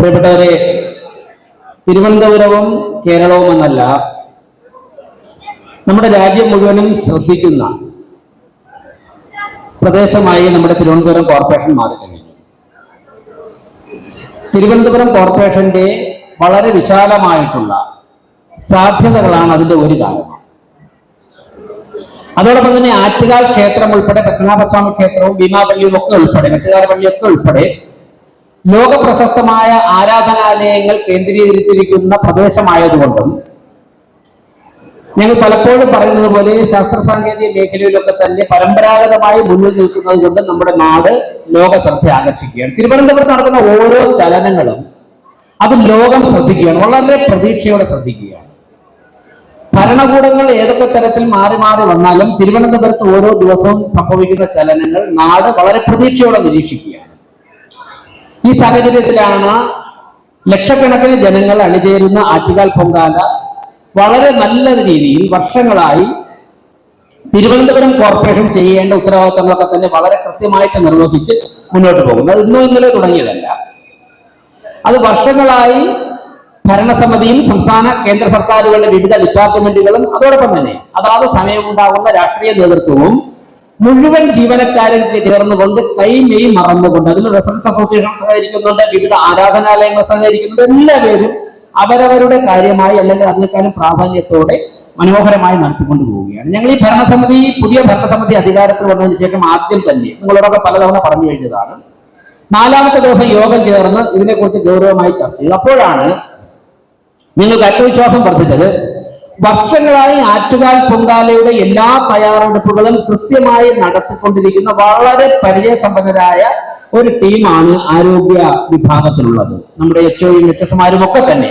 പ്രിയപ്പെട്ടവരെ, തിരുവനന്തപുരവും കേരളവും എന്നല്ല, നമ്മുടെ രാജ്യം മുഴുവനും ശ്രദ്ധിക്കുന്ന പ്രദേശമായി നമ്മുടെ തിരുവനന്തപുരം കോർപ്പറേഷൻ മാറിക്കഴിഞ്ഞു. തിരുവനന്തപുരം കോർപ്പറേഷന്റെ വളരെ വിശാലമായിട്ടുള്ള സാധ്യതകളാണ് അതിന്റെ ഒരു കാരണം. അതോടൊപ്പം തന്നെ ആറ്റുകാൽ ക്ഷേത്രം ഉൾപ്പെടെ പത്മനാഭസ്വാമി ക്ഷേത്രവും ഭീമാപള്ളിയും ഒക്കെ ഉൾപ്പെടെ വെട്ടുകാരപള്ളിയൊക്കെ ഉൾപ്പെടെ ലോക പ്രശസ്തമായ ആരാധനാലയങ്ങൾ കേന്ദ്രീകരിച്ചിരിക്കുന്ന പ്രദേശമായതുകൊണ്ടും ഞങ്ങൾ പലപ്പോഴും പറയുന്നത് പോലെ ശാസ്ത്ര സാങ്കേതിക മേഖലയിലൊക്കെ തന്നെ പരമ്പരാഗതമായി മുന്നിൽ നിൽക്കുന്നത് കൊണ്ട് നമ്മുടെ നാട് ലോക ശ്രദ്ധ ആകർഷിക്കുകയാണ്. തിരുവനന്തപുരത്ത് നടക്കുന്ന ഓരോ ചലനങ്ങളും അത് ലോകം ശ്രദ്ധിക്കുകയാണ്, വളരെ പ്രതീക്ഷയോടെ ശ്രദ്ധിക്കുകയാണ്. ഭരണകൂടങ്ങൾ ഏതൊക്കെ തരത്തിൽ മാറി മാറി വന്നാലും തിരുവനന്തപുരത്ത് ഓരോ ദിവസവും സംഭവിക്കുന്ന ചലനങ്ങൾ നാട് വളരെ പ്രതീക്ഷയോടെ നിരീക്ഷിക്കുകയാണ്. ഈ സാഹചര്യത്തിലാണ് ലക്ഷക്കണക്കിന് ജനങ്ങൾ അണിചേരുന്ന ആറ്റുകാൽ പൊങ്കാല വളരെ നല്ല രീതിയിൽ വർഷങ്ങളായി തിരുവനന്തപുരം കോർപ്പറേഷൻ ചെയ്യേണ്ട ഉത്തരവാദിത്തങ്ങളൊക്കെ തന്നെ വളരെ കൃത്യമായിട്ട് നിർവഹിച്ച് മുന്നോട്ട് പോകുന്നു. അത് ഇന്നോ ഇന്നലെ തുടങ്ങിയതല്ല, അത് വർഷങ്ങളായി ഭരണസമിതിയും സംസ്ഥാന കേന്ദ്ര സർക്കാരുകളുടെ വിവിധ ഡിപ്പാർട്ട്മെന്റുകളും അതോടൊപ്പം തന്നെ അതാത് സമയമുണ്ടാകുന്ന രാഷ്ട്രീയ നേതൃത്വവും മുഴുവൻ ജീവനക്കാരും ചേർന്നുകൊണ്ട് കൈമെയ് മറന്നുകൊണ്ട്, അതിൽ റെസിഡൻസ് അസോസിയേഷൻ സഹകരിക്കുന്നുണ്ട്, വിവിധ ആരാധനാലയങ്ങൾ സഹകരിക്കുന്നുണ്ട്, എല്ലാവരും അവരവരുടെ കാര്യമായി അല്ലെങ്കിൽ അതിനേക്കാളും പ്രാധാന്യത്തോടെ മനോഹരമായി നടത്തിക്കൊണ്ടു പോവുകയാണ്. ഞങ്ങൾ ഈ പുതിയ ഭരണസമിതി അധികാരത്തിൽ വന്നതിന് ശേഷം ആദ്യം തന്നെ നിങ്ങളോടൊക്കെ പലതവണ പറഞ്ഞു കഴിഞ്ഞതാണ്, 4ാമത്തെ ദിവസം യോഗം ചേർന്ന് ഇതിനെക്കുറിച്ച് ഗൗരവമായി ചർച്ച ചെയ്തു. അപ്പോഴാണ് നിങ്ങൾക്ക് ആത്മവിശ്വാസം വർദ്ധിച്ചത്. വർഷങ്ങളായി ആറ്റുകാൽ പൊങ്കാലയുടെ എല്ലാ തയ്യാറെടുപ്പുകളും കൃത്യമായി നടത്തിക്കൊണ്ടിരിക്കുന്ന വളരെ പരിചയസമ്പന്നരായ ഒരു ടീമാണ് ആരോഗ്യ വിഭാഗത്തിലുള്ളത്. നമ്മുടെ HOയും HSമാരും ഒക്കെ തന്നെ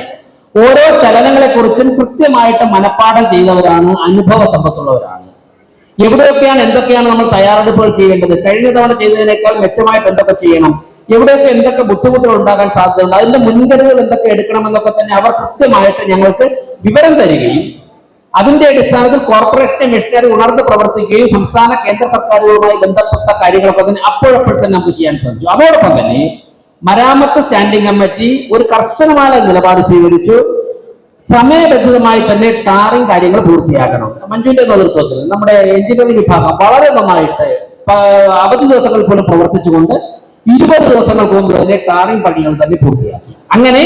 ഓരോ ചലനങ്ങളെക്കുറിച്ചും കൃത്യമായിട്ട് മനഃപ്പാഠം ചെയ്തവരാണ്, അനുഭവ സമ്പത്തുള്ളവരാണ്. എവിടെയൊക്കെയാണ് എന്തൊക്കെയാണ് നമ്മൾ തയ്യാറെടുപ്പുകൾ ചെയ്യേണ്ടത്, കഴിഞ്ഞ തവണ ചെയ്തതിനേക്കാൾ മെച്ചമായിട്ട് എന്തൊക്കെ ചെയ്യണം, എവിടെയൊക്കെ എന്തൊക്കെ ബുദ്ധിമുട്ടുകൾ ഉണ്ടാകാൻ സാധ്യതയുണ്ട്, അതിന്റെ മുൻകരുതൽ എന്തൊക്കെ എടുക്കണമെന്നൊക്കെ തന്നെ അവർ കൃത്യമായിട്ട് ഞങ്ങൾക്ക് വിവരം തരികയും അതിന്റെ അടിസ്ഥാനത്തിൽ കോർപ്പറേഷന്റെ മിഷനറി ഉണർന്ന് പ്രവർത്തിക്കുകയും സംസ്ഥാന കേന്ദ്ര സർക്കാരുകളുമായി ബന്ധപ്പെട്ട കാര്യങ്ങളൊക്കെ തന്നെ അപ്പോഴപ്പോൾ തന്നെ നമുക്ക് ചെയ്യാൻ സാധിച്ചു. അതോടൊപ്പം തന്നെ മരാമത്ത് സ്റ്റാൻഡിംഗ് കമ്മിറ്റി ഒരു കർശനമായ നിലപാട് സ്വീകരിച്ചു. സമയബന്ധിതമായി തന്നെ ടാറിംഗ് കാര്യങ്ങൾ പൂർത്തിയാക്കണം. മഞ്ജുവിന്റെ നേതൃത്വത്തിൽ നമ്മുടെ എഞ്ചിനീയറിംഗ് വിഭാഗം വളരെ നന്നായിട്ട് അവധി ദിവസങ്ങളിൽ പോലും പ്രവർത്തിച്ചുകൊണ്ട് 20 ദിവസങ്ങൾക്ക് മുമ്പ് തന്നെ ടാറിംഗ് പണികൾ തന്നെ പൂർത്തിയാക്കി. അങ്ങനെ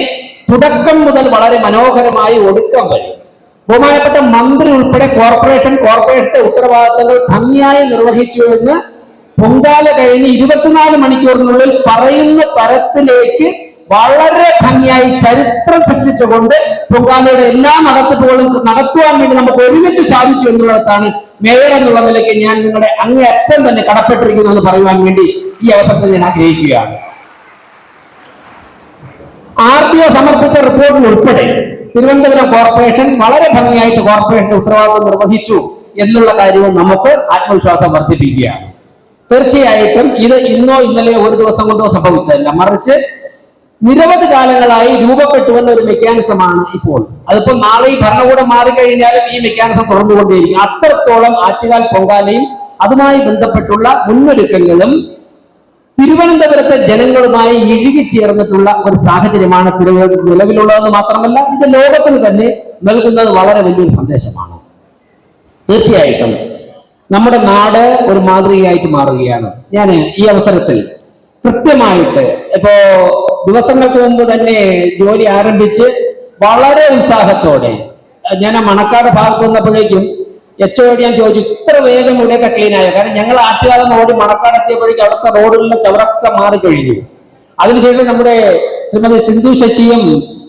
തുടക്കം മുതൽ വളരെ മനോഹരമായി ഒടുക്കം വരെ ബഹുമാനപ്പെട്ട മന്ത്രി ഉൾപ്പെടെ കോർപ്പറേഷന്റെ ഉത്തരവാദിത്തങ്ങൾ ഭംഗിയായി നിർവഹിച്ചു എന്ന് പൊങ്കാല കഴിഞ്ഞ് 24 മണിക്കൂറിനുള്ളിൽ പറയുന്ന തരത്തിലേക്ക് വളരെ ഭംഗിയായി ചരിത്രം സൃഷ്ടിച്ചുകൊണ്ട് പൊങ്കാലയുടെ എല്ലാ നടത്തിപ്പുകളും നടത്തുവാൻ വേണ്ടി നമുക്ക് ഒരുമിച്ച് സാധിച്ചു എന്നുള്ളതാണ് മേയർ എന്നുള്ള നിലയ്ക്ക് ഞാൻ നിങ്ങളുടെ അങ്ങേയറ്റം തന്നെ കടപ്പെട്ടിരിക്കുന്നു എന്ന് പറയുവാൻ വേണ്ടി ഈ അവസരത്തിൽ ഞാൻ ആഗ്രഹിക്കുകയാണ്. RDO സമർപ്പിച്ച റിപ്പോർട്ടിൽ ഉൾപ്പെടെ തിരുവനന്തപുരം കോർപ്പറേഷൻ വളരെ ഭംഗിയായിട്ട് കോർപ്പറേഷന്റെ ഉത്തരവാദിത്വം നിർവഹിച്ചു എന്നുള്ള കാര്യവും നമുക്ക് ആത്മവിശ്വാസം വർദ്ധിപ്പിക്കുകയാണ്. തീർച്ചയായിട്ടും ഇത് ഇന്നോ ഇന്നലെയോ ഒരു ദിവസം കൊണ്ടോ സംഭവിച്ചതല്ല, മറിച്ച് നിരവധി കാലങ്ങളായി രൂപപ്പെട്ടുവന്ന ഒരു മെക്കാനിസമാണ് ഇപ്പോൾ. അതിപ്പോൾ നാളെ ഈ ഭരണകൂടം മാറിക്കഴിഞ്ഞാലും ഈ മെക്കാനിസം തുറന്നുകൊണ്ടേയിരിക്കും. അത്രത്തോളം ആറ്റുകാൽ പൊങ്കാലയും അതുമായി ബന്ധപ്പെട്ടുള്ള മുന്നൊരുക്കങ്ങളും തിരുവനന്തപുരത്തെ ജനങ്ങളുമായി ഇഴുകിച്ചേർന്നിട്ടുള്ള ഒരു സാഹചര്യമാണ് നിലവിലുള്ളതെന്ന് മാത്രമല്ല, ഇത് ലോകത്തിന് തന്നെ നൽകുന്നത് വളരെ വലിയൊരു സന്ദേശമാണ്. തീർച്ചയായിട്ടും നമ്മുടെ നാട് ഒരു മാതൃകയായിട്ട് മാറുകയാണ്. ഞാൻ ഈ അവസരത്തിൽ കൃത്യമായിട്ട് ഇപ്പോ ദിവസങ്ങൾക്ക് മുമ്പ് തന്നെ ജോലി ആരംഭിച്ച് വളരെ ഉത്സാഹത്തോടെ ഞാൻ മണക്കാട് ഭാഗത്ത് വന്നപ്പോഴേക്കും HOയോട് ഞാൻ ചോദിച്ചു, ഇത്ര വേഗം ഇവിടെയൊക്കെ ക്ലീൻ ആയോ? കാരണം ഞങ്ങൾ ആറ്റുകാലം ഓടി മണക്കാട് എത്തിയപ്പോഴേക്കും അവിടുത്തെ റോഡുകളിലെ ചവറൊക്കെ മാറിക്കഴിഞ്ഞു. അതിനുശേഷം നമ്മുടെ ശ്രീമതി സിന്ധു ശശിയും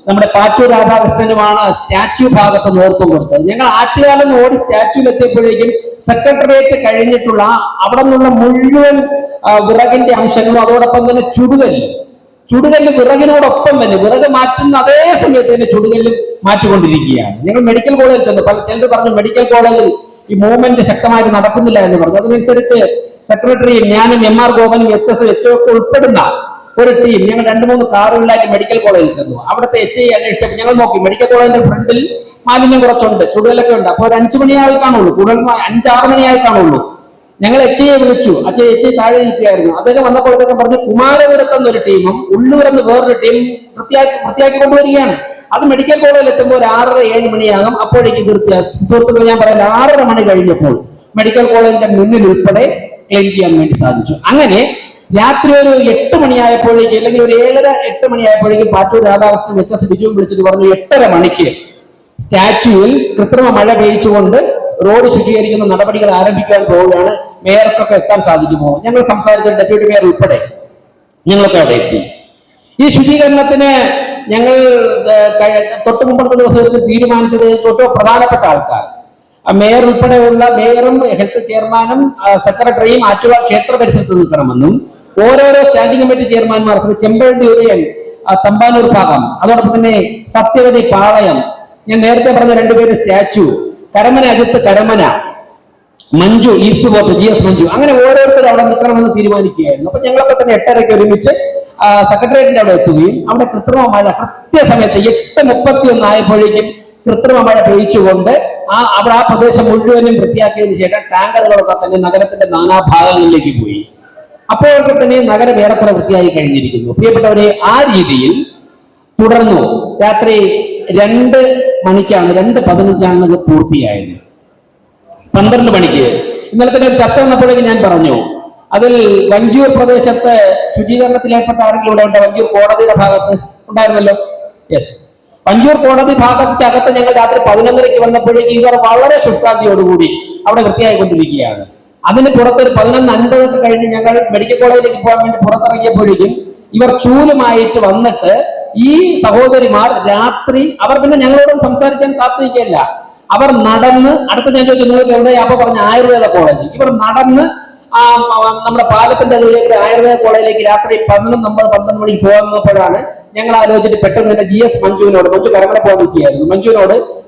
നമ്മുടെ പാറ്റൂർ രാധാകൃഷ്ണനുമാണ് സ്റ്റാച്യു ഭാഗത്ത് നേതൃത്വം കൊടുത്തത്. ഞങ്ങൾ ആറ്റുകാലം ഓടി സ്റ്റാച്യൂവിൽ എത്തിയപ്പോഴേക്കും സെക്രട്ടേറിയറ്റ് കഴിഞ്ഞിട്ടുള്ള അവിടെ നിന്നുള്ള മുഴുവൻ വിറകിന്റെ അംശങ്ങളും അതോടൊപ്പം തന്നെ ചുടുകല്ല് വിറകിനോടൊപ്പം തന്നെ വിറക് മാറ്റുന്ന അതേ സമയത്ത് തന്നെ ചുടുകല്ല് മാറ്റിക്കൊണ്ടിരിക്കുകയാണ്. ഞങ്ങൾ മെഡിക്കൽ കോളേജിൽ ചെന്നു. ചിലർ പറഞ്ഞു മെഡിക്കൽ കോളേജിൽ ഈ മൂവ്മെന്റ് ശക്തമായിട്ട് നടക്കുന്നില്ല എന്ന് പറഞ്ഞു. അതിനനുസരിച്ച് സെക്രട്ടറിയും ഞാനും MR ഗോപനും HSO ഒക്കെ ഉൾപ്പെടുന്ന ഒരു ടീം ഞങ്ങൾ 2-3 കാറുകളിലായിട്ട് മെഡിക്കൽ കോളേജിൽ ചെന്നു. അവിടുത്തെ HI അന്വേഷിച്ചപ്പോൾ ഞങ്ങൾ നോക്കി, മെഡിക്കൽ കോളേജിന്റെ ഫ്രണ്ടിൽ മാലിന്യം കുറച്ചുണ്ട്, ചുടുകലൊക്കെ ഉണ്ട്. അപ്പോൾ ഒരു 5 മണിയായി കാണുള്ളൂ, കൂടുതൽ 5-6 മണിയായി കാണുള്ളൂ. ഞങ്ങൾ എച്ചയെ വിളിച്ചു. എച്ച് താഴെ ഇരിക്കുകയായിരുന്നു. അദ്ദേഹം വന്നപ്പോഴത്തേക്കും പറഞ്ഞു കുമാരപുരത്ത് എന്നൊരു ടീമും ഉള്ളൂരെന്ന് വേറൊരു ടീം വൃത്തിയാക്കി കൊണ്ടുവരികയാണ്. അത് മെഡിക്കൽ കോളേജിൽ എത്തുമ്പോൾ ഒരു 6:30-7 മണിയാകും. അപ്പോഴേക്ക് സുഹൃത്തുക്കൾ ഞാൻ പറയാം 6:30 മണി കഴിഞ്ഞപ്പോൾ മെഡിക്കൽ കോളേജിന്റെ മുന്നിൽ ഉൾപ്പെടെ ക്ലീൻ ചെയ്യാൻ വേണ്ടി സാധിച്ചു. അങ്ങനെ രാത്രി ഒരു 8 മണിയായപ്പോഴേക്ക് അല്ലെങ്കിൽ ഒരു 7:30-8 മണിയായപ്പോഴേക്കും പാറ്റൂർ രാധാകൃഷ്ണൻ HS ബിജുവും വിളിച്ചിട്ട് പറഞ്ഞു 8:30 മണിക്ക് സ്റ്റാച്യുവിൽ കൃത്രിമ മഴ പെയ്ച്ചുകൊണ്ട് റോഡ് ശുചീകരിക്കുന്ന നടപടികൾ ആരംഭിക്കാൻ പോവുകയാണ്. മേയർക്കൊക്കെ എത്താൻ സാധിക്കുമോ? ഞങ്ങൾ സംസാരിച്ച ഡെപ്യൂട്ടി മേയർ ഉൾപ്പെടെ ഞങ്ങളൊക്കെ അവിടെ എത്തി. ഈ ശുചീകരണത്തിന് ഞങ്ങൾ തൊട്ട് മുമ്പത്തെ ദിവസത്തിൽ തീരുമാനിച്ചത് ഏറ്റവും പ്രധാനപ്പെട്ട ആൾക്കാർ മേയർ ഉൾപ്പെടെയുള്ള മേയറും ഹെൽത്ത് ചെയർമാനും സെക്രട്ടറിയും ആറ്റുകാൽ ക്ഷേത്ര പരിസരത്ത് നിൽക്കണമെന്നും ഓരോരോ സ്റ്റാൻഡിംഗ് കമ്മിറ്റി ചെയർമാൻമാർ ചെമ്പഴന്തി ഉദയൻ തമ്പാനൂർ ഭാഗം, അതോടൊപ്പം തന്നെ സത്യവതി പാളയം, ഞാൻ നേരത്തെ പറഞ്ഞ 2 പേര് statue, Karamana Ajith Karamana, Manju east port GS Manju, അങ്ങനെ ഓരോരുത്തരും അവിടെ നിൽക്കണമെന്ന് തീരുമാനിക്കുകയായിരുന്നു. അപ്പൊ ഞങ്ങളൊക്കെ തന്നെ 8:30-ക്ക് ഒരുമിച്ച് സെക്രട്ടേറിയറ്റിന്റെ അവിടെ എത്തുകയും അവിടെ കൃത്രിമ മഴ കൃത്യസമയത്ത് 8:31 ആയപ്പോഴേക്കും കൃത്രിമ മഴ പെയ്ച്ചുകൊണ്ട് അവിടെ ആ പ്രദേശം മുഴുവനും വൃത്തിയാക്കിയതിനു ശേഷം ടാങ്കറുകളൊക്കെ തന്നെ നഗരത്തിന്റെ നാനാഭാഗങ്ങളിലേക്ക് പോയി. അപ്പോഴൊക്കെ തന്നെ നഗരം ഏറെക്കുറെ വൃത്തിയായി കഴിഞ്ഞിരിക്കുന്നു. പ്രിയപ്പെട്ടവരെ, ആ രീതിയിൽ തുടർന്നു. രാത്രി 2 മണിക്കാണ് 2:15 പൂർത്തിയായത്. 12 മണിക്ക് ഇന്നലെ തന്നെ ചർച്ച വന്നപ്പോഴേക്കും ഞാൻ പറഞ്ഞു, അതിൽ വഞ്ചൂർ പ്രദേശത്ത് ശുചീകരണത്തിലേർപ്പെട്ട ആരെങ്കിലും ഇവിടെ ഉണ്ട്? വഞ്ചൂർ കോടതിയുടെ ഭാഗത്ത് ഉണ്ടായിരുന്നല്ലോ. യെസ്, വഞ്ചൂർ കോടതി ഭാഗത്തകത്ത് ഞങ്ങൾ രാത്രി 11:30 വന്നപ്പോഴേക്കും ഇവർ വളരെ ശുഷ്കാന്തിയോടുകൂടി അവിടെ വൃത്തിയായിക്കൊണ്ടിരിക്കുകയാണ്. അതിന് പുറത്തൊരു 11:50 കഴിഞ്ഞ് ഞങ്ങൾ മെഡിക്കൽ കോളേജിലേക്ക് പോകാൻ വേണ്ടി പുറത്തിറങ്ങിയപ്പോഴേക്കും ഇവർ ചൂലുമായിട്ട് വന്നിട്ട് ഈ സഹോദരിമാർ രാത്രി അവർ പിന്നെ ഞങ്ങളോടും സംസാരിക്കാൻ കാത്തിരിക്കുകയല്ല, അവർ നടന്ന് അടുത്ത ഞാൻ ചോദിച്ചു നിങ്ങൾക്ക് എവിടെയാ? അപ്പൊ പറഞ്ഞ ആയുർവേദ കോളേജ്. ഇവർ നടന്ന് നമ്മുടെ പാലത്തിന്റെ അതിലേക്ക് ആയുർവേദ കോളേജിലേക്ക് രാത്രി 11:12 മണിക്ക് പോകുന്നപ്പോഴാണ് ഞങ്ങൾ ആലോചിച്ചിട്ട് പെട്ടെന്ന് തന്നെ GS മഞ്ജുവിനോട്, മഞ്ജു കരമന പോകാൻ നിൽക്കുകയായിരുന്നു,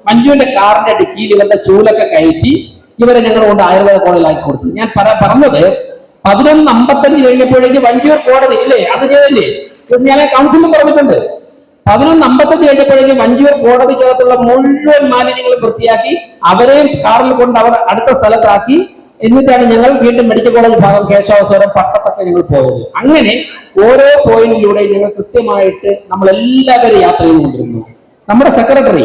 മഞ്ജുവിന്റെ കാറിന്റെ ഡിക്കിയിൽ ഇവരുടെ ചൂലൊക്കെ കയറ്റി ഇവരെ ഞങ്ങൾ കൊണ്ട് ആയുർവേദ കോളേജിലാക്കി കൊടുത്തു. ഞാൻ പറഞ്ഞത് 11:55 കഴിഞ്ഞപ്പോഴേക്ക് വഞ്ചൂർ കോടതി ഇല്ലേ അത് ചെയ്തല്ലേ, ഞാൻ കൗൺസിലും പറഞ്ഞിട്ടുണ്ട്. 11:55 കഴിഞ്ഞപ്പോഴേക്കും വഞ്ചൂർ കോടതിക്കകത്തുള്ള മുഴുവൻ മാലിന്യങ്ങളും വൃത്തിയാക്കി അവരെയും കാറിൽ കൊണ്ട് അവർ അടുത്ത സ്ഥലത്താക്കി. എന്നിട്ടാണ് ഞങ്ങൾ വീണ്ടും മെഡിക്കൽ കോളേജ് ഭാഗം കേശവസ്വരം പട്ടത്തൊക്കെ ഞങ്ങൾ പോയത്. അങ്ങനെ ഓരോ പോയിന്റിലൂടെ ഞങ്ങൾ കൃത്യമായിട്ട് നമ്മളെല്ലാവരും യാത്ര ചെയ്തുകൊണ്ടിരുന്നു. നമ്മുടെ സെക്രട്ടറി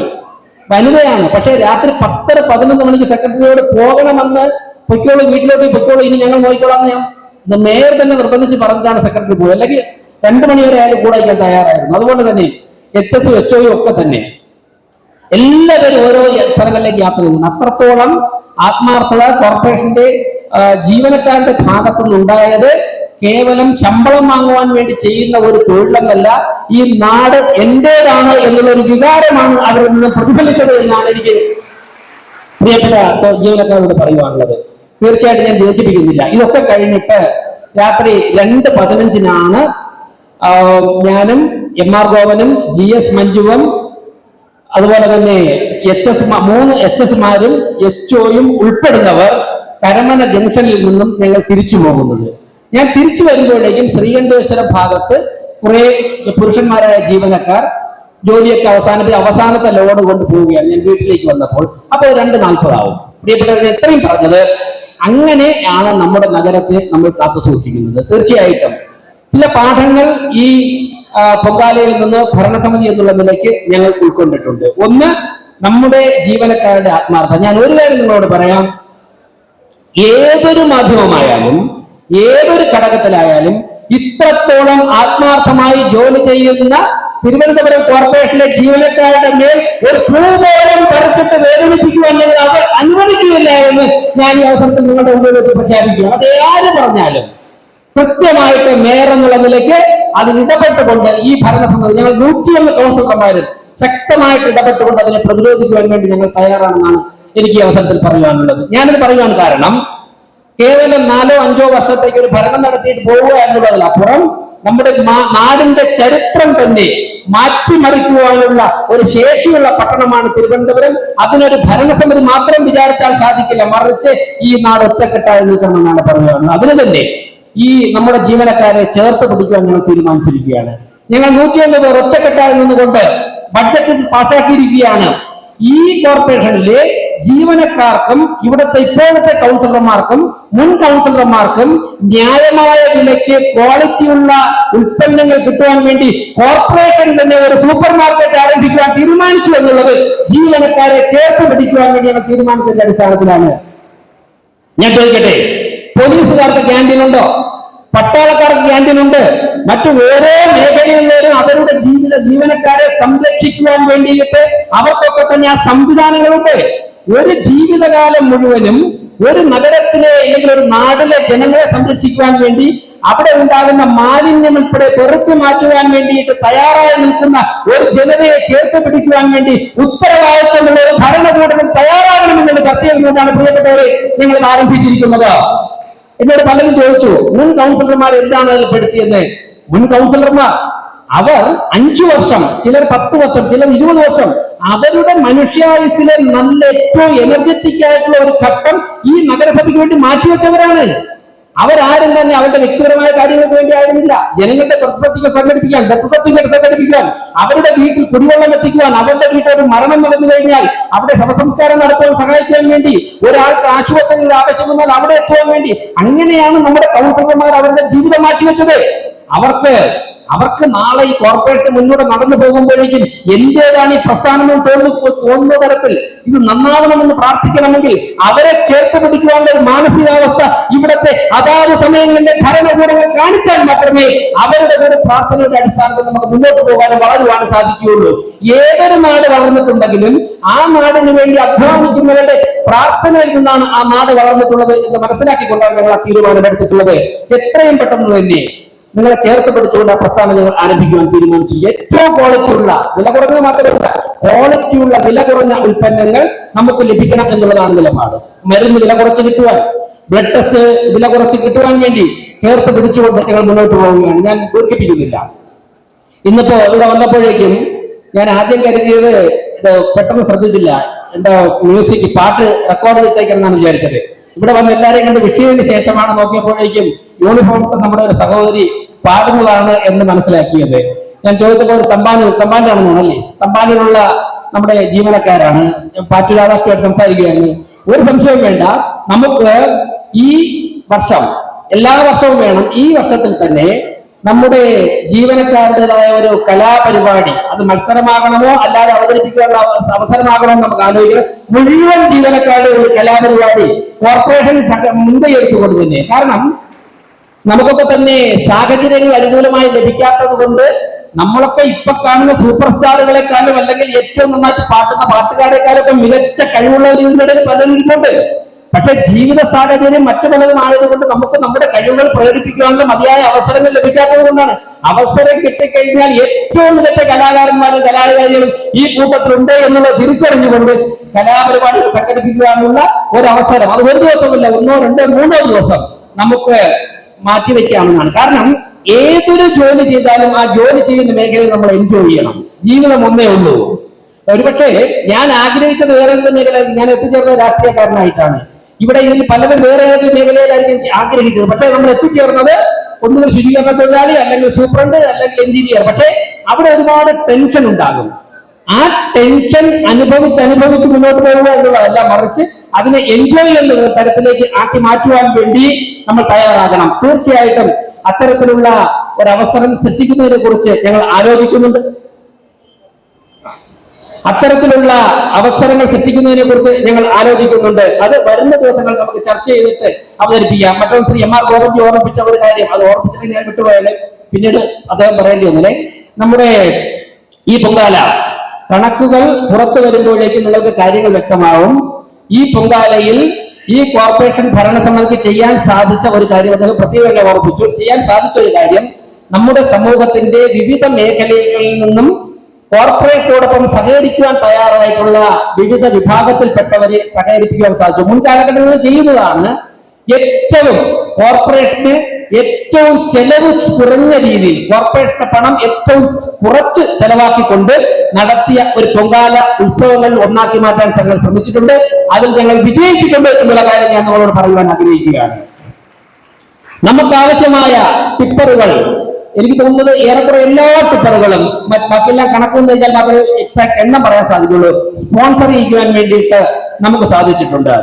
വനിതയാണ്, പക്ഷെ രാത്രി 10-11 മണിക്ക് സെക്രട്ടറിയോട് പോകണമെന്ന് പൊയ്ക്കോളൂ, വീട്ടിലോട്ട് പൊയ്ക്കോളൂ, ഇനി ഞങ്ങൾ നോക്കിക്കോളാം ഞാൻ മേയർ തന്നെ നിർബന്ധിച്ച് പറഞ്ഞിട്ടാണ് സെക്രട്ടറി പോയത്. അല്ലെങ്കിൽ 2 മണിവരെ ആയാലും കൂടെ വയ്ക്കാൻ തയ്യാറായിരുന്നു. അതുകൊണ്ട് തന്നെ HS HO ഒക്കെ തന്നെ എല്ലാവരും ഓരോ സ്ഥലങ്ങളിലേക്ക് യാത്ര ചെയ്യുന്നു. അത്രത്തോളം ആത്മാർത്ഥത കോർപ്പറേഷന്റെ ജീവനക്കാരുടെ ഭാഗത്തുനിന്നുണ്ടായത് കേവലം ശമ്പളം വാങ്ങുവാൻ വേണ്ടി ചെയ്യുന്ന ഒരു തൊഴിലെന്നല്ല, ഈ നാട് എന്റേതാണ് എന്നുള്ള ഒരു വികാരമാണ് അവരിൽ നിന്ന് പ്രതിഫലിച്ചത് എന്നാണ് എനിക്ക് പ്രിയപ്പെട്ട ജീവനക്കാരോട് പറയുവാനുള്ളത്. തീർച്ചയായിട്ടും ഞാൻ യോജിപ്പിക്കുന്നില്ല. ഇതൊക്കെ കഴിഞ്ഞിട്ട് രാത്രി 2:15 ഞാനും MR ഗോവനും GS മഞ്ജുവും അതുപോലെ തന്നെ 3 HS-മാരും HOയും ഉൾപ്പെടുന്നവർ കരമന ജംഗ്ഷനിൽ നിന്നും ഞങ്ങൾ തിരിച്ചു പോകുന്നത്. ഞാൻ തിരിച്ചു വരുമ്പോഴേക്കും ശ്രീകണ്ഠേശ്വര ഭാഗത്ത് കുറെ പുരുഷന്മാരായ ജീവനക്കാർ ജോലിയൊക്കെ അവസാനത്തെ ലോഡ് കൊണ്ട് പോവുകയാണ്. ഞാൻ വീട്ടിലേക്ക് വന്നപ്പോൾ അപ്പോൾ 2:40 ആവും. പ്രിയപ്പെട്ടവരെ, എത്രയും പറഞ്ഞത് അങ്ങനെയാണ് നമ്മുടെ നഗരത്തെ നമ്മൾ കാത്തു സൂക്ഷിക്കുന്നത്. തീർച്ചയായിട്ടും ചില പാഠങ്ങൾ ഈ പൊങ്കാലയിൽ നിന്ന് ഭരണസമിതി എന്നുള്ള നിലയ്ക്ക് ഞങ്ങൾ ഉൾക്കൊണ്ടിട്ടുണ്ട്. ഒന്ന്, നമ്മുടെ ജീവനക്കാരുടെ ആത്മാർത്ഥത. ഞാൻ ഒരു കാര്യം നിങ്ങളോട് പറയാം, ഏതൊരു മാധ്യമമായാലും ഏതൊരു ഘടകത്തിലായാലും ഇത്രത്തോളം ആത്മാർത്ഥമായി ജോലി ചെയ്യുന്ന തിരുവനന്തപുരം കോർപ്പറേഷനിലെ ജീവനക്കാരുടെ മേൽ ഒരു ഭൂപോലും പറിച്ചിട്ട് വേദനിപ്പിക്കുവാൻ ഞങ്ങൾ അവർ അനുവദിക്കുകയില്ല എന്ന് ഞാൻ ഈ അവസരത്തിൽ നിങ്ങളുടെ മുമ്പിലേക്ക് പ്രഖ്യാപിക്കുക. അത് ആര് പറഞ്ഞാലും കൃത്യമായിട്ട് മേയർ എന്നുള്ള നിലയ്ക്ക് അതിനിടപെട്ടുകൊണ്ട് ഈ ഭരണസമിതി ഞങ്ങൾ 101 കൗൺസിലർമാരും ശക്തമായിട്ട് ഇടപെട്ടുകൊണ്ട് അതിനെ പ്രതിരോധിക്കുവാൻ വേണ്ടി ഞങ്ങൾ തയ്യാറാണെന്നാണ് എനിക്ക് ഈ അവസരത്തിൽ പറയുവാനുള്ളത്. ഞാനിത് പറയുവാൻ കാരണം കേവലം 4-5 വർഷത്തേക്ക് ഒരു ഭരണം നടത്തിയിട്ട് പോവുക എന്നുള്ളതിലപ്പുറം നമ്മുടെ നാടിന്റെ ചരിത്രം തന്നെ മാറ്റിമറിക്കുവാനുള്ള ഒരു ശേഷിയുള്ള പട്ടണമാണ് തിരുവനന്തപുരം. അതിനൊരു ഭരണസമിതി മാത്രം വിചാരിച്ചാൽ സാധിക്കില്ല, മറിച്ച് ഈ നാട് ഒറ്റക്കെട്ടായി നിൽക്കണമെന്നാണ് പറയുന്നത്. അതിന് തന്നെ ഈ നമ്മുടെ ജീവനക്കാരെ ചേർത്ത് പിടിക്കാൻ ഞങ്ങൾ തീരുമാനിച്ചിരിക്കുകയാണ്. ഞങ്ങൾ 101 പേർ ഒറ്റക്കെട്ടായി നിന്നുകൊണ്ട് ബഡ്ജറ്റ് പാസ്സാക്കിയിരിക്കുകയാണ്. ഈ കോർപ്പറേഷനിലെ ജീവനക്കാർക്കും ഇവിടുത്തെ ഇപ്പോഴത്തെ കൗൺസിലർമാർക്കും മുൻ കൗൺസിലർമാർക്കും ന്യായമായ വിലയ്ക്ക് ക്വാളിറ്റിയുള്ള ഉൽപ്പന്നങ്ങൾ കിട്ടുവാൻ വേണ്ടി കോർപ്പറേഷൻ തന്നെ ഒരു സൂപ്പർ മാർക്കറ്റ് ആരംഭിക്കുവാൻ തീരുമാനിച്ചു എന്നുള്ളത് ജീവനക്കാരെ ചേർത്ത് പിടിക്കുവാൻ വേണ്ടിയുള്ള തീരുമാനത്തിന്റെ അടിസ്ഥാനത്തിലാണ്. ഞാൻ ചോദിക്കട്ടെ, പോലീസുകാർക്ക് ക്യാൻറ്റീൻ ഉണ്ടോ? പട്ടാളക്കാർക്ക് ക്യാൻറ്റീൻ ഉണ്ട്. മറ്റു ഓരോ മേഖലയിലും അവരുടെ ജീവനക്കാരെ സംരക്ഷിക്കുവാൻ വേണ്ടിയിട്ട് അവർക്കൊക്കെ തന്നെ ആ സംവിധാനങ്ങളുണ്ട്. ഒരു ജീവിതകാലം മുഴുവനും ഒരു നഗരത്തിലെ അല്ലെങ്കിൽ ഒരു നാടിലെ ജനങ്ങളെ സംരക്ഷിക്കുവാൻ വേണ്ടി അവിടെ ഉണ്ടാകുന്ന മാലിന്യം ഉൾപ്പെടെ പെറുക്കി മാറ്റുവാൻ വേണ്ടിയിട്ട് തയ്യാറായി നിൽക്കുന്ന ഒരു ജനതയെ ചേർത്ത് പിടിക്കുവാൻ വേണ്ടി ഉത്തരവാദിത്വമുള്ള ഒരു ഭരണകൂടം തയ്യാറാകണമെന്നുള്ള ചർച്ചയിൽനിന്നാണ് പ്രിയപ്പെട്ടവരെ നിങ്ങൾ ആരംഭിച്ചിരിക്കുന്നത്. എന്നോട് പലരും ചോദിച്ചു, മുൻ കൗൺസിലർമാർ എന്താണ് അതിൽ പെടുത്തിയത്? മുൻ കൗൺസിലർമാർ അവർ 5 വർഷം, ചിലർ 10 വർഷം, ചിലർ 20 വർഷം അവരുടെ മനുഷ്യായുസിലെ നല്ല ഏറ്റവും എനർജറ്റിക് ആയിട്ടുള്ള ഒരു ഘട്ടം ഈ നഗരസഭയ്ക്ക് വേണ്ടി മാറ്റിവെച്ചവരാണ്. അവരാരും തന്നെ അവരുടെ വ്യക്തിപരമായ കാര്യങ്ങൾക്ക് വേണ്ടി ആയിരുന്നില്ല. ജനങ്ങളുടെ ബർത്ത് സർട്ടിഫിക്കറ്റ് സംഘടിപ്പിക്കാൻ, ഡെത്ത് സർട്ടിഫിക്കറ്റ് സംഘടിപ്പിക്കാൻ, അവരുടെ വീട്ടിൽ കുടിവെള്ളം എത്തിക്കുവാൻ, അവരുടെ വീട്ടിൽ ഒരു മരണം നടന്നു കഴിഞ്ഞാൽ അവിടെ ശവസംസ്കാരം നടത്താൻ സഹായിക്കാൻ വേണ്ടി, ഒരാൾക്ക് ആശുപത്രിയിൽ ആവശ്യം വന്നാൽ അവിടെ എത്തുവാൻ വേണ്ടി, അങ്ങനെയാണ് നമ്മുടെ കൗൺസിലർമാർ അവരുടെ ജീവിതം മാറ്റിവെച്ചത്. അവർക്ക് നാളെ ഈ കോർപ്പറേറ്റ് മുന്നോട്ട് നടന്നു പോകുമ്പോഴേക്കും എന്റേതാണ് ഈ പ്രസ്ഥാനമെന്ന് തോന്നുന്ന തരത്തിൽ ഇത് നന്നാവണമെന്ന് പ്രാർത്ഥിക്കണമെങ്കിൽ അവരെ ചേർത്ത് പിടിക്കുവാനുള്ള ഒരു മാനസികാവസ്ഥ ഇവിടുത്തെ അതാത് സമയങ്ങളിലെ ഭരണകൂടങ്ങൾ കാണിച്ചാൽ മാത്രമേ അവരുടെ ഒരു പ്രാർത്ഥനയുടെ അടിസ്ഥാനത്തിൽ നമുക്ക് മുന്നോട്ട് പോകാനും വളരുവാനും സാധിക്കുകയുള്ളൂ. ഏതൊരു നാട് വളർന്നിട്ടുണ്ടെങ്കിലും ആ നാടിന് വേണ്ടി അധ്വാനിക്കുന്നവരുടെ പ്രാർത്ഥനയിൽ നിന്നാണ് ആ നാട് വളർന്നിട്ടുള്ളത് എന്ന് മനസ്സിലാക്കിക്കൊണ്ടാണ് ഞങ്ങൾ ആ തീരുമാനമെടുത്തിട്ടുള്ളത്. എത്രയും പെട്ടെന്ന് തന്നെ നിങ്ങളെ ചേർത്ത് പിടിച്ചുകൊണ്ട് ആ പ്രസ്ഥാനം ഞങ്ങൾ ആരംഭിക്കുവാൻ തീരുമാനിച്ചു. ഏറ്റവും ക്വാളിറ്റിയുള്ള, വില കുറഞ്ഞത് മാത്രമല്ല, ക്വാളിറ്റിയുള്ള വില കുറഞ്ഞ ഉൽപ്പന്നങ്ങൾ നമുക്ക് ലഭിക്കണം എന്നുള്ളതാണ് നിലപാട്. മരുന്ന് വില കുറച്ച് കിട്ടുവാൻ, ബ്ലഡ് ടെസ്റ്റ് വില കുറച്ച് കിട്ടുവാൻ വേണ്ടി ചേർത്ത് പിടിച്ചുകൊണ്ട് ഞങ്ങൾ മുന്നോട്ട് പോവുകയാണ്. ഞാൻ ദീർഘിപ്പിക്കുന്നില്ല. ഇന്നിപ്പോ ഇവിടെ വന്നപ്പോഴേക്കും ഞാൻ ആദ്യം കരുതിയത് ഇത് പെട്ടെന്ന് ശ്രദ്ധിച്ചില്ല, എന്റെ മ്യൂസിക് പാട്ട് റെക്കോർഡ് ചെയ്തേക്കെന്നാണ് വിചാരിച്ചത്. ഇവിടെ വന്ന് എല്ലാവരെയും കണ്ട് വിഷയത്തിന് ശേഷമാണ് നോക്കിയപ്പോഴേക്കും യൂണിഫോം നമ്മുടെ ഒരു സഹോദരി പാടുന്നതാണ് എന്ന് മനസ്സിലാക്കിയത്. ഞാൻ ചോദിച്ചപ്പോൾ തമ്പാനാണെന്നാണല്ലേ, തമ്പാനിലുള്ള നമ്മുടെ ജീവനക്കാരാണ്. പാർട്ടി രാധാകൃഷ്ണൻ സംസാരിക്കുകയാണ്. ഒരു സംശയവും വേണ്ട, നമുക്ക് ഈ വർഷം എല്ലാ വർഷവും വേണം, ഈ വർഷത്തിൽ തന്നെ നമ്മുടെ ജീവനക്കാരുടേതായ ഒരു കലാപരിപാടി, അത് മത്സരമാകണമോ അല്ലാതെ അവതരിപ്പിക്കാനുള്ള അവസരമാകണോ നമുക്ക് ആലോചിക്കണം. മുഴുവൻ ജീവനക്കാരുടെ ഒരു കലാപരിപാടി കോർപ്പറേഷൻ മുൻകൈ എടുത്തുകൊണ്ട് തന്നെ, കാരണം നമുക്കൊക്കെ തന്നെ സാഹചര്യങ്ങൾ അനുകൂലമായി ലഭിക്കാത്തത് കൊണ്ട് നമ്മളൊക്കെ ഇപ്പൊ കാണുന്ന സൂപ്പർ സ്റ്റാറുകളെക്കാളും അല്ലെങ്കിൽ ഏറ്റവും നന്നായിട്ട് പാട്ടുന്ന പാട്ടുകാരെക്കാളൊക്കെ മികച്ച കഴിവുള്ളവർ ഇതിനിടയിൽ പലരും ഇരിക്കുന്നുണ്ട്. പക്ഷെ ജീവിത സാഹചര്യം മറ്റു പലതും ആയതുകൊണ്ട് നമുക്ക് നമ്മുടെ കഴിവുകൾ പ്രകടിപ്പിക്കാനുള്ള മതിയായ അവസരങ്ങൾ ലഭിക്കാത്തത് കൊണ്ടാണ്. അവസരം കിട്ടിക്കഴിഞ്ഞാൽ ഏറ്റവും മികച്ച കലാകാരന്മാരും കലാകാരികളും ഈ കൂട്ടത്തിലുണ്ട് എന്നുള്ളത് തിരിച്ചറിഞ്ഞുകൊണ്ട് കലാപരിപാടികൾ സംഘടിപ്പിക്കുവാനുള്ള ഒരു അവസരം, അത് ഒരു ദിവസമില്ല, 1, 2, 3 ദിവസം നമുക്ക് മാറ്റിവെക്കാമെന്നാണ്. കാരണം ഏതൊരു ജോലി ചെയ്താലും ആ ജോലി ചെയ്യുന്ന മേഖലയിൽ നമ്മൾ എൻജോയ് ചെയ്യണം. ജീവിതം ഒന്നേ ഉള്ളൂ. ഒരുപക്ഷെ ഞാൻ ആഗ്രഹിച്ചത് വേറെ ഏതൊരു മേഖല, ഞാൻ എത്തിച്ചേർന്ന രാഷ്ട്രീയക്കാരനായിട്ടാണ്. ഇവിടെ ഇതിൽ പലരും വേറെ ഏതൊരു മേഖലയിലായിരിക്കും ആഗ്രഹിച്ചത്. പക്ഷെ നമ്മൾ എത്തിച്ചേർന്നത് ഒന്നുകിൽ ശുചീകരണ തൊഴിലാളി, അല്ലെങ്കിൽ സൂപ്രണ്ട്, അല്ലെങ്കിൽ എഞ്ചിനീയർ. പക്ഷെ അവിടെ ഒരുപാട് ടെൻഷൻ ഉണ്ടാകും. ആ ടെൻഷൻ അനുഭവിച്ച് മുന്നോട്ട് പോകുക എന്നുള്ളതല്ല, മറിച്ച് അതിനെ എൻജോയ് എന്ന തരത്തിലേക്ക് ആക്കി മാറ്റുവാൻ വേണ്ടി നമ്മൾ തയ്യാറാകണം. തീർച്ചയായിട്ടും അത്തരത്തിലുള്ള ഒരവസരം സൃഷ്ടിക്കുന്നതിനെ കുറിച്ച് ഞങ്ങൾ ആലോചിക്കുന്നുണ്ട്. അത്തരത്തിലുള്ള അവസരങ്ങൾ സൃഷ്ടിക്കുന്നതിനെ കുറിച്ച് ഞങ്ങൾ ആലോചിക്കുന്നുണ്ട്. അത് വരുന്ന ദിവസങ്ങൾ നമുക്ക് ചർച്ച ചെയ്തിട്ട് അവതരിപ്പിക്കാം. മറ്റൊരു ശ്രീ എം ആർ ഗോപൻജി ഓർമ്മിപ്പിച്ച ഒരു കാര്യം, അത് ഓർമ്മിച്ചിട്ട് ഞാൻ വിട്ടുപോയാൽ പിന്നീട് അദ്ദേഹം പറയേണ്ടി വന്നില്ലേ. നമ്മുടെ ഈ പൊങ്കാല കണക്കുകൾ പുറത്തു വരുമ്പോഴേക്കും നിങ്ങൾക്ക് കാര്യങ്ങൾ വ്യക്തമാവും. ഈ പൊങ്കാലയിൽ ഈ കോർപ്പറേഷൻ ഭരണസമിതിക്ക് ചെയ്യാൻ സാധിച്ച ഒരു കാര്യം അദ്ദേഹം പ്രത്യേകം ഓർമ്മിപ്പിച്ചു. ചെയ്യാൻ സാധിച്ച ഒരു കാര്യം, നമ്മുടെ സമൂഹത്തിന്റെ വിവിധ മേഖലകളിൽ നിന്നും കോർപ്പറേറ്റോടൊപ്പം സഹകരിക്കുവാൻ തയ്യാറായിട്ടുള്ള വിവിധ വിഭാഗത്തിൽപ്പെട്ടവരെ സഹകരിപ്പിക്കാൻ സാധിച്ചു. മുൻകാലഘട്ടങ്ങളിൽ ചെയ്യുന്നതാണ് ഏറ്റവും കോർപ്പറേഷന് ഏറ്റവും ചെലവ് കുറഞ്ഞ രീതിയിൽ, കോർപ്പറേഷന്റെ പണം ഏറ്റവും കുറച്ച് ചെലവാക്കിക്കൊണ്ട് നടത്തിയ ഒരു പൊങ്കാല ഉത്സവങ്ങൾ ഒന്നാക്കി മാറ്റാൻ ഞങ്ങൾ ശ്രമിച്ചിട്ടുണ്ട്. അതിൽ ഞങ്ങൾ വിജയിച്ചിട്ടുണ്ട് എന്നുള്ള കാര്യം ഞാൻ നിങ്ങളോട് പറയുവാൻ ആഗ്രഹിക്കുകയാണ്. നമുക്ക് ആവശ്യമായ ടിപ്പറുകൾ, എനിക്ക് തോന്നുന്നത് ഏറെക്കുറെ എല്ലാ ടിപ്പറുകളും, ബാക്കിയെല്ലാം കണക്കൊന്നും കഴിഞ്ഞാൽ മാത്രമേ എക്സാക്ട് എണ്ണം പറയാൻ സാധിക്കുള്ളൂ, സ്പോൺസർ ചെയ്യുവാൻ വേണ്ടിയിട്ട് നമുക്ക് സാധിച്ചിട്ടുണ്ട്.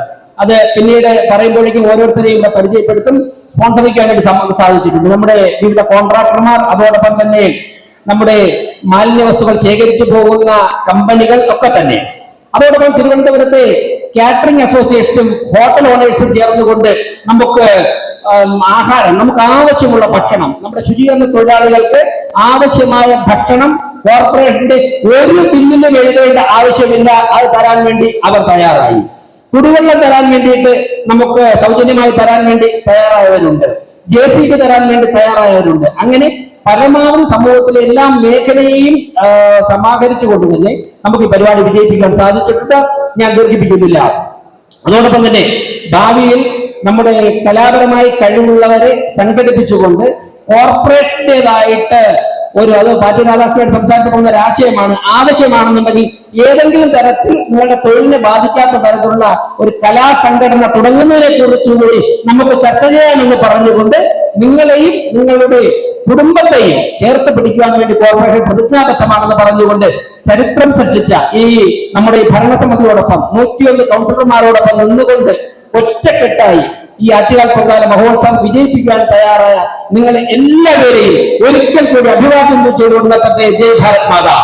അത് പിന്നീട് പറയുമ്പോഴേക്കും ഓരോരുത്തരെയും ഇവിടെ പരിചയപ്പെടുത്തും. സ്പോൺസറിക്കാൻ വേണ്ടി സാധിച്ചിട്ടുണ്ട്. നമ്മുടെ വിവിധ കോൺട്രാക്ടർമാർ, അതോടൊപ്പം തന്നെ നമ്മുടെ മാലിന്യ വസ്തുക്കൾ ശേഖരിച്ചു പോകുന്ന കമ്പനികൾ ഒക്കെ തന്നെ, അതോടൊപ്പം തിരുവനന്തപുരത്തെ കാറ്ററിംഗ് അസോസിയേഷനും ഹോട്ടൽ ഓണേഴ്സും ചേർന്നുകൊണ്ട് നമുക്ക് ആഹാരം, നമുക്ക് ആവശ്യമുള്ള ഭക്ഷണം, നമ്മുടെ ശുചീകരണ തൊഴിലാളികൾക്ക് ആവശ്യമായ ഭക്ഷണം കോർപ്പറേഷന്റെ ഒരു ബില്ലിലും എഴുതേണ്ട ആവശ്യമില്ല, അത് തരാൻ വേണ്ടി അവർ തയ്യാറായി. കുടിവെള്ളം തരാൻ വേണ്ടിയിട്ട് നമുക്ക് സൗജന്യമായി തരാൻ വേണ്ടി തയ്യാറായവരുണ്ട്, JCB തരാൻ വേണ്ടി തയ്യാറായവരുണ്ട്. അങ്ങനെ പരമാവധി സമൂഹത്തിലെ എല്ലാ മേഖലയെയും സമാഹരിച്ചുകൊണ്ട് തന്നെ നമുക്ക് ഈ പരിപാടി വിജയിപ്പിക്കാൻ സാധിച്ചിട്ടുണ്ട്. ഞാൻ ദീർഘിപ്പിക്കുന്നില്ല. അതോടൊപ്പം തന്നെ ഭാവിയിൽ നമ്മുടെ കലാപരമായി കഴിവുള്ളവരെ സംഘടിപ്പിച്ചുകൊണ്ട് കോർപ്പറേഷന്റേതായിട്ട് അത് പാർട്ടി രാധാകൃഷ്ണൻ സംസാരിച്ചു പോകുന്ന ഒരു ആശയമാണ്. ആവശ്യമാണെന്നുണ്ടെങ്കിൽ ഏതെങ്കിലും തരത്തിൽ നിങ്ങളുടെ തൊഴിലിനെ ബാധിക്കാത്ത തരത്തിലുള്ള ഒരു കലാസംഘടന തുടങ്ങുന്നതിനെ കുറിച്ചുകൂടി നമുക്ക് ചർച്ച ചെയ്യാമെന്ന് പറഞ്ഞുകൊണ്ട് നിങ്ങളെയും നിങ്ങളുടെ കുടുംബത്തെയും ചേർത്ത് പിടിക്കുവാൻ വേണ്ടി കോർപ്പറേഷൻ പ്രതിജ്ഞാബദ്ധമാണെന്ന് പറഞ്ഞുകൊണ്ട് ചരിത്രം സൃഷ്ടിച്ച ഈ നമ്മുടെ ഈ ഭരണസമിതിയോടൊപ്പം 101 കൗൺസിലർമാരോടൊപ്പം നിന്നുകൊണ്ട് ഒറ്റക്കെട്ടായി ഈ ആറ്റുകാൽ പൊങ്കാല മഹോത്സവം വിജയിപ്പിക്കാൻ തയ്യാറായ നിങ്ങളെ എല്ലാവരെയും ഒരിക്കൽ കൂടി അഭിവാദ്യം ചെയ്തുകൊണ്ട് നിർത്തട്ടെ. ജയ് ഭാരത് മാതാ.